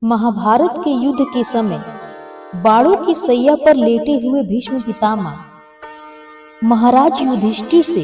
महाभारत के युद्ध के समय बाणों की सैया पर लेटे हुए भीष्म पितामह महाराज युधिष्ठिर से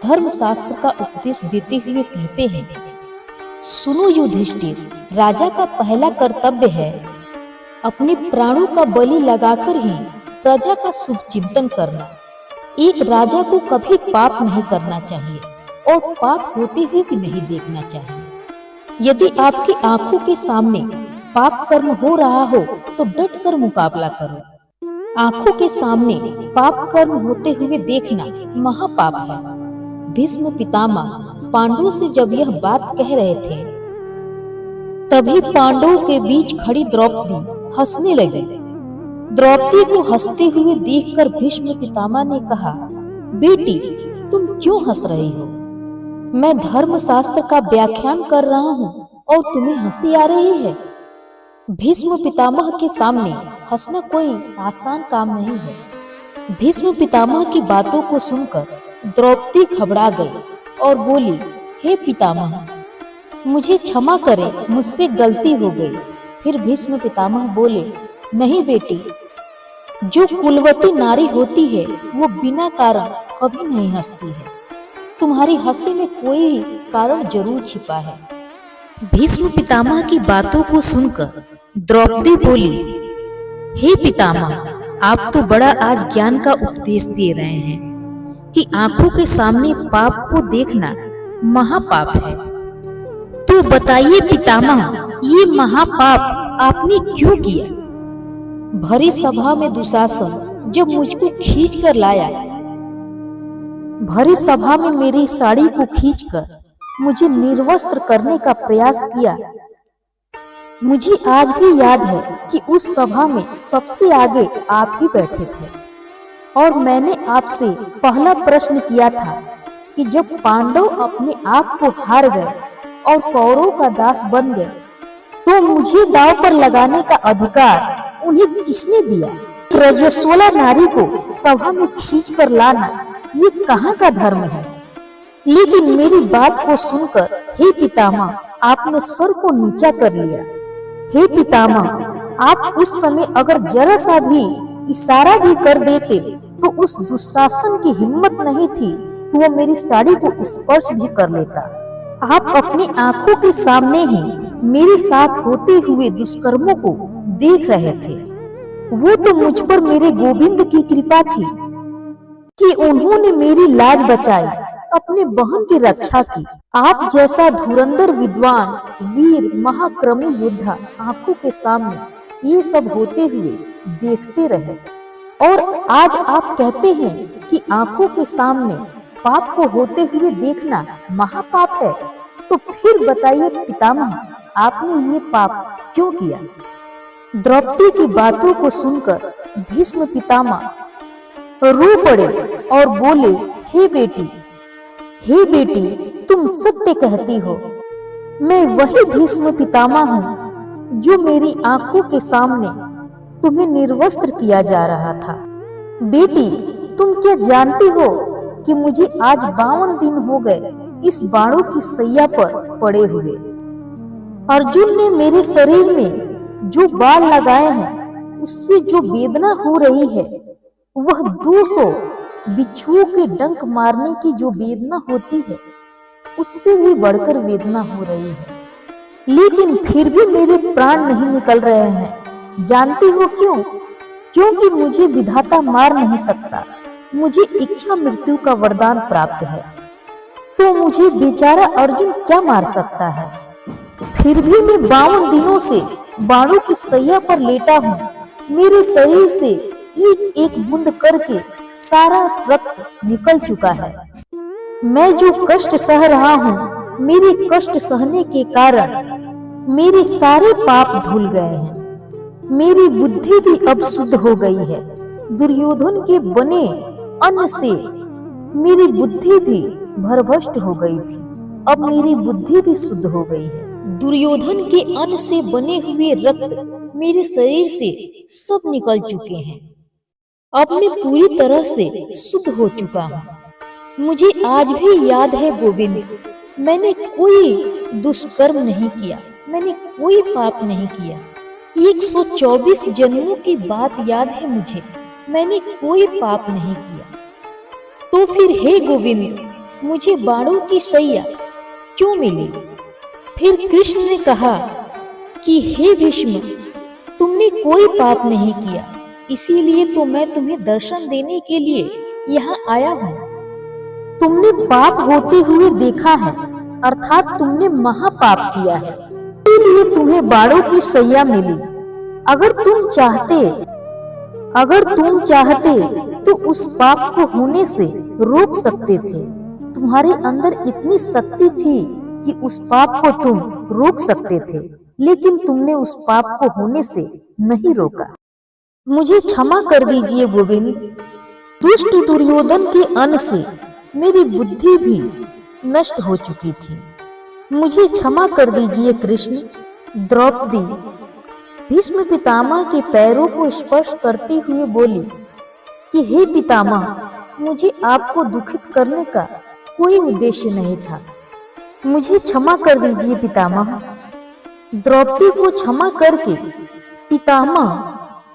धर्मशास्त्र का उपदेश देते हुए कहते हैं, सुनो युधिष्ठिर, राजा का पहला कर्तव्य है अपने प्राणों का बलि लगाकर ही प्रजा का शुभ चिंतन करना। एक राजा को कभी पाप नहीं करना चाहिए और पाप होते हुए भी नहीं देखना चाहिए। यदि आपकी आंखों के सामने पाप कर्म हो रहा हो तो डट कर मुकाबला करो। आंखों के सामने पाप कर्म होते हुए देखना महापाप है। भीष्म पितामह पांडवों से जब यह बात कह रहे थे तभी पांडवों के बीच खड़ी द्रौपदी हंसने लगी। द्रौपदी को हंसते हुए देखकर भीष्म पितामह ने कहा, बेटी तुम क्यों हंस रही हो? मैं धर्मशास्त्र का व्याख्यान कर रहा हूँ और तुम्हें हंसी आ रही है। भीष्म पितामह के सामने हंसना कोई आसान काम नहीं है। भीष्म पितामह की बातों को सुनकर द्रौपदी घबरा गई और बोली, हे पितामह मुझे क्षमा करें, मुझसे गलती हो गई। फिर भीष्म पितामह बोले, नहीं बेटी, जो कुलवती नारी होती है वो बिना कारण कभी नहीं हंसती है। तुम्हारी हंसी में कोई कारण जरूर छिपा है। भीष्म पितामह की बातों को सुनकर द्रौपदी बोली, हे पितामह, आप तो बड़ा आज ज्ञान का उपदेश दे रहे हैं कि आंखों के सामने पाप को देखना महापाप है। तो बताइए पितामह, ये महापाप आपने क्यों किया? भरी सभा में दुशासन जब मुझको खींच कर लाया, भरी सभा में मेरी साड़ी को खींचकर मुझे निर्वस्त्र करने का प्रयास किया। मुझे आज भी याद है कि उस सभा में सबसे आगे आप ही बैठे थे और मैंने आपसे पहला प्रश्न किया था कि जब पांडव अपने आप को हार गए और कौरवों का दास बन गए तो मुझे दांव पर लगाने का अधिकार उन्हें किसने दिया? रजस्वला नारी को सभा में खींच कर लाना ये कहाँ का धर्म है? लेकिन मेरी बात को सुनकर हे पितामह आपने सर को नीचा कर लिया। हे पितामह, आप उस समय अगर जरा सा भी इशारा भी कर देते तो उस दुशासन की हिम्मत नहीं थी कि वो मेरी साड़ी को स्पर्श भी कर लेता। आप अपनी आंखों के सामने ही मेरे साथ होते हुए दुष्कर्मों को देख रहे थे। वो तो मुझ पर मेरे गोविंद की कृपा थी कि उन्होंने मेरी लाज बचाई, अपने बहन की रक्षा की। आप जैसा धुरंधर विद्वान, वीर, महाक्रमी योद्धा आंखों के सामने ये सब होते हुए देखते रहे और आज आप कहते हैं कि आंखों के सामने पाप को होते हुए देखना महापाप है। तो फिर बताइए पितामह, आपने ये पाप क्यों किया? द्रौपदी की बातों को सुनकर भीष्म पितामह रो पड़े और बोले, हे बेटी तुम सत्य कहती हो। मैं वही भीष्म पितामह हूँ जो मेरी आंखों के सामने तुम्हें निर्वस्त्र किया जा रहा था। बेटी तुम क्या जानती हो कि मुझे आज 52 दिन हो गए इस बाणों की सैया पर पड़े हुए। अर्जुन ने मेरे शरीर में जो बाण लगाए हैं उससे जो वेदना हो रही है वह 200 बिच्छुओं के डंक मारने की जो वेदना होती है उससे भी बढ़कर वेदना हो रही है। लेकिन फिर भी मेरे प्राण नहीं निकल रहे हैं। जानती हो क्यों? क्योंकि मुझे विधाता मार नहीं सकता। मुझे इच्छा मृत्यु का वरदान प्राप्त है, तो मुझे बेचारा अर्जुन क्या मार सकता है? फिर भी मैं 52 दिनों से बाणों की सैया पर लेटा हूँ। मेरे शरीर से एक एक बूंद करके सारा रक्त निकल चुका है। मैं जो कष्ट सह रहा हूँ, मेरे कष्ट सहने के कारण मेरे सारे पाप धुल गए हैं। मेरी बुद्धि भी अब शुद्ध हो गई है। दुर्योधन के बने अन्न से मेरी बुद्धि भी भरभष्ट हो गई थी, अब मेरी बुद्धि भी शुद्ध हो गई है। दुर्योधन के अन्न से बने हुए रक्त मेरे शरीर से सब निकल चुके हैं। अब मैं पूरी तरह से शुद्ध हो चुका हूँ। मुझे आज भी याद है गोविंद, मैंने कोई दुष्कर्म नहीं किया। मैंने कोई पाप नहीं किया। 124 जन्मों की बात याद है मुझे, मैंने कोई पाप नहीं किया। तो फिर हे गोविंद, मुझे बाणों की सैया क्यों मिली? फिर कृष्ण ने कहा कि हे भीष्म, तुमने कोई पाप नहीं किया, इसीलिए तो मैं तुम्हें दर्शन देने के लिए यहाँ आया हूँ। तुमने पाप होते हुए देखा है, अर्थात तुमने महापाप किया है, इसलिए तुम्हें बाणों की सैया मिली। अगर तुम चाहते तो उस पाप को होने से रोक सकते थे। तुम्हारे अंदर इतनी शक्ति थी कि उस पाप को तुम रोक सकते थे, लेकिन तुमने उस पाप को होने से नहीं रोका। मुझे क्षमा कर दीजिए गोविंद, दुष्ट दुर्योधन के अन्न से मेरी बुद्धि भी नष्ट हो चुकी थी। मुझे क्षमा कर दीजिए कृष्ण। द्रौपदी भीष्म पितामह के पैरों को स्पर्श करते हुए बोली कि हे पितामह, मुझे आपको दुखित करने का कोई उद्देश्य नहीं था, मुझे क्षमा कर दीजिए पितामह। द्रौपदी को क्षमा करके पितामह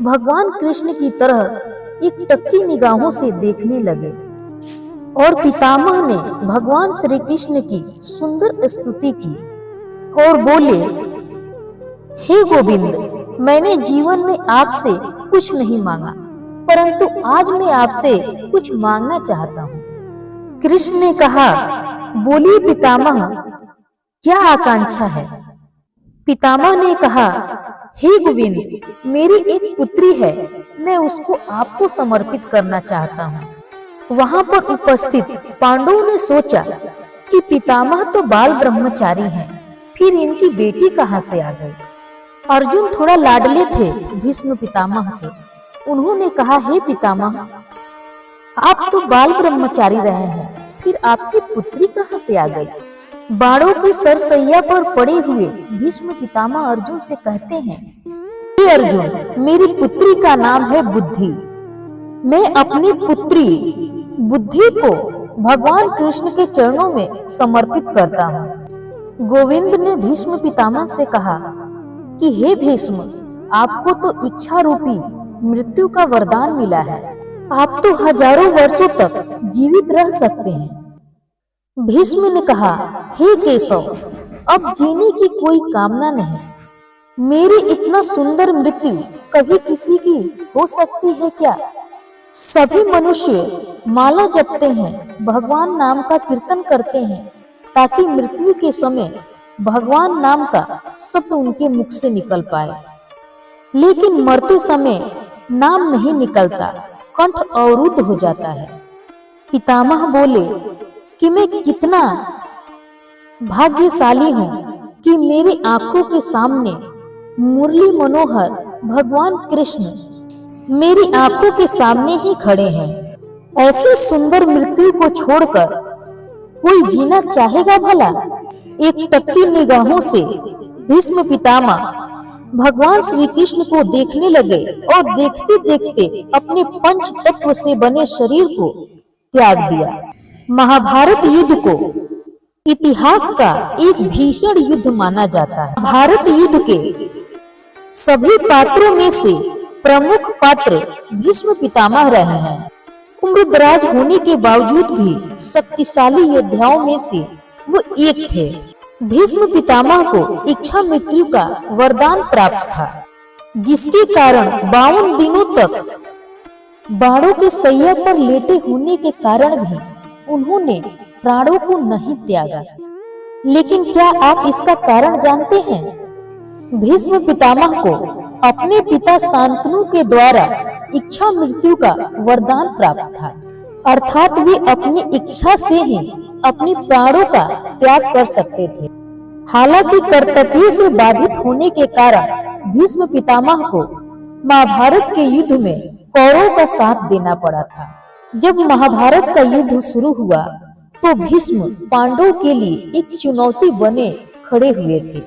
भगवान कृष्ण की तरह एक टक्की निगाहों से देखने लगे और पितामह ने भगवान श्री कृष्ण की सुंदर स्तुति की और बोले, हे गोविंद, मैंने जीवन में आपसे कुछ नहीं मांगा, परंतु आज मैं आपसे कुछ मांगना चाहता हूँ। कृष्ण ने कहा, बोलिए पितामह, क्या आकांक्षा है? पितामह ने कहा, हे गोविंद, मेरी एक पुत्री है, मैं उसको आपको समर्पित करना चाहता हूँ। वहां पर उपस्थित पांडवों ने सोचा कि पितामह तो बाल ब्रह्मचारी हैं, फिर इनकी बेटी कहाँ से आ गई? अर्जुन थोड़ा लाडले थे भीष्म पितामह के। उन्होंने कहा, हे पितामह, आप तो बाल ब्रह्मचारी रहे हैं, फिर आपकी पुत्री कहाँ से आ गई? बाणों की सरसैया पर पड़े हुए भीष्म पितामह अर्जुन से कहते हैं, हे अर्जुन, मेरी पुत्री का नाम है बुद्धि। मैं अपनी पुत्री बुद्धि को भगवान कृष्ण के चरणों में समर्पित करता हूँ। गोविंद ने भीष्म पितामह से कहा कि हे भीष्म, आपको तो इच्छा रूपी मृत्यु का वरदान मिला है, आप तो हजारों वर्षों तक जीवित रह सकते हैं। भीष्म ने कहा, हे केशव, अब जीने की कोई कामना नहीं। मेरी इतना सुंदर मृत्यु कभी किसी की हो सकती है क्या? सभी मनुष्य माला जपते हैं, भगवान नाम का कीर्तन करते हैं, ताकि मृत्यु के समय भगवान नाम का शब्द उनके मुख से निकल पाए, लेकिन मरते समय नाम नहीं निकलता, कंठ अवरुद्ध हो जाता है। पितामह बोले कि मैं कितना भाग्यशाली हूँ कि मेरी आंखों के सामने मुरली मनोहर भगवान कृष्ण मेरी आंखों के सामने ही खड़े हैं। ऐसी सुंदर मृत्यु को छोड़कर कोई जीना चाहेगा भला? एक टक्की निगाहों से भीष्म पितामह भगवान श्री कृष्ण को देखने लगे और देखते देखते अपने पंच तत्व से बने शरीर को त्याग दिया। महाभारत युद्ध को इतिहास का एक भीषण युद्ध माना जाता है। भारत युद्ध के सभी पात्रों में से प्रमुख पात्र भीष्म पितामह रहे हैं। उम्रदराज होने के बावजूद भी शक्तिशाली योद्धाओं में से वो एक थे। भीष्म पितामह को इच्छा मृत्यु का वरदान प्राप्त था, जिसके कारण 52 दिनों तक बाणों के सैया पर लेटे होने के कारण भी उन्होंने प्राणों को नहीं त्यागा। लेकिन क्या आप इसका कारण जानते हैं? भीष्म पितामह को अपने पिता शांतनु के द्वारा इच्छा मृत्यु का वरदान प्राप्त था, अर्थात वे अपनी इच्छा से ही अपने प्राणों का त्याग कर सकते थे। हालांकि कर्तव्यों से बाधित होने के कारण भीष्म पितामह को महाभारत के युद्ध में कौरवों का साथ देना पड़ा था। जब महाभारत का युद्ध शुरू हुआ तो भीष्म पांडवों के लिए एक चुनौती बने खड़े हुए थे,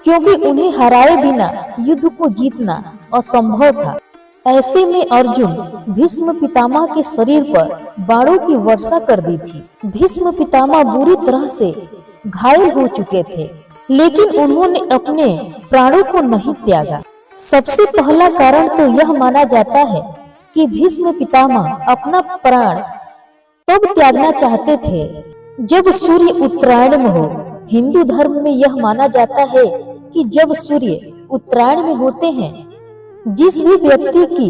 क्योंकि उन्हें हराए बिना युद्ध को जीतना असंभव था। ऐसे में अर्जुन भीष्म पितामह के शरीर पर बाणों की वर्षा कर दी थी। भीष्म पितामह बुरी तरह से घायल हो चुके थे, लेकिन उन्होंने अपने प्राणों को नहीं त्यागा। सबसे पहला कारण तो यह माना जाता है कि भीष्म पितामह अपना प्राण तब त्यागना चाहते थे जब सूर्य उत्तरायण में हो। हिंदू धर्म में यह माना जाता है कि जब सूर्य उत्तरायण में होते हैं, जिस भी व्यक्ति की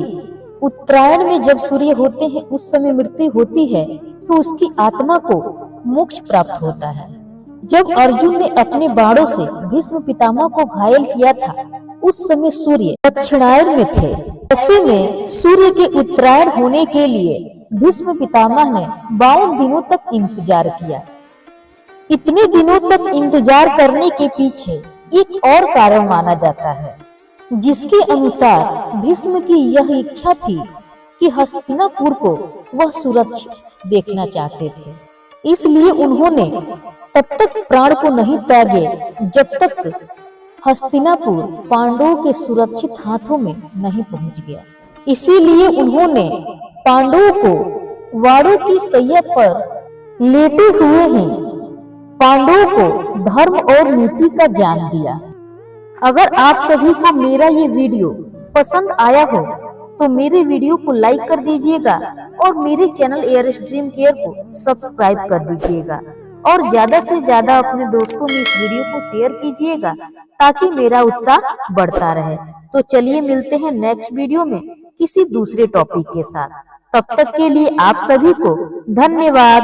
उत्तरायण में जब सूर्य होते हैं उस समय मृत्यु होती है तो उसकी आत्मा को मोक्ष प्राप्त होता है। जब अर्जुन ने अपने बाणों से भीष्म पितामह को घायल किया था उस समय सूर्य दक्षिणायन में थे। ऐसे में सूर्य के उत्तरायण होने के लिए भीष्म पितामह ने 52 दिनों तक इंतजार किया। इतने दिनों तक इंतजार करने के पीछे एक और कारण माना जाता है, जिसके अनुसार भीष्म की यह इच्छा थी कि हस्तिनापुर को वह सुरक्षित देखना चाहते थे। इसलिए उन्होंने तब तक प्राण को नहीं त्यागे जब तक हस्तिनापुर पांडवों के सुरक्षित हाथों में नहीं पहुंच गया। इसीलिए उन्होंने पांडवों को वाड़ों की सैया पर लेटे हुए ही पांडवों को धर्म और नीति का ज्ञान दिया। अगर आप सभी को मेरा ये वीडियो पसंद आया हो तो मेरे वीडियो को लाइक कर दीजिएगा और मेरे चैनल एयर्स ड्रीम केयर को सब्सक्राइब कर दीजिएगा और ज्यादा से ज्यादा अपने दोस्तों में इस वीडियो को शेयर कीजिएगा ताकि मेरा उत्साह बढ़ता रहे। तो चलिए मिलते हैं नेक्स्ट वीडियो में किसी दूसरे टॉपिक के साथ। तब तक के लिए आप सभी को धन्यवाद।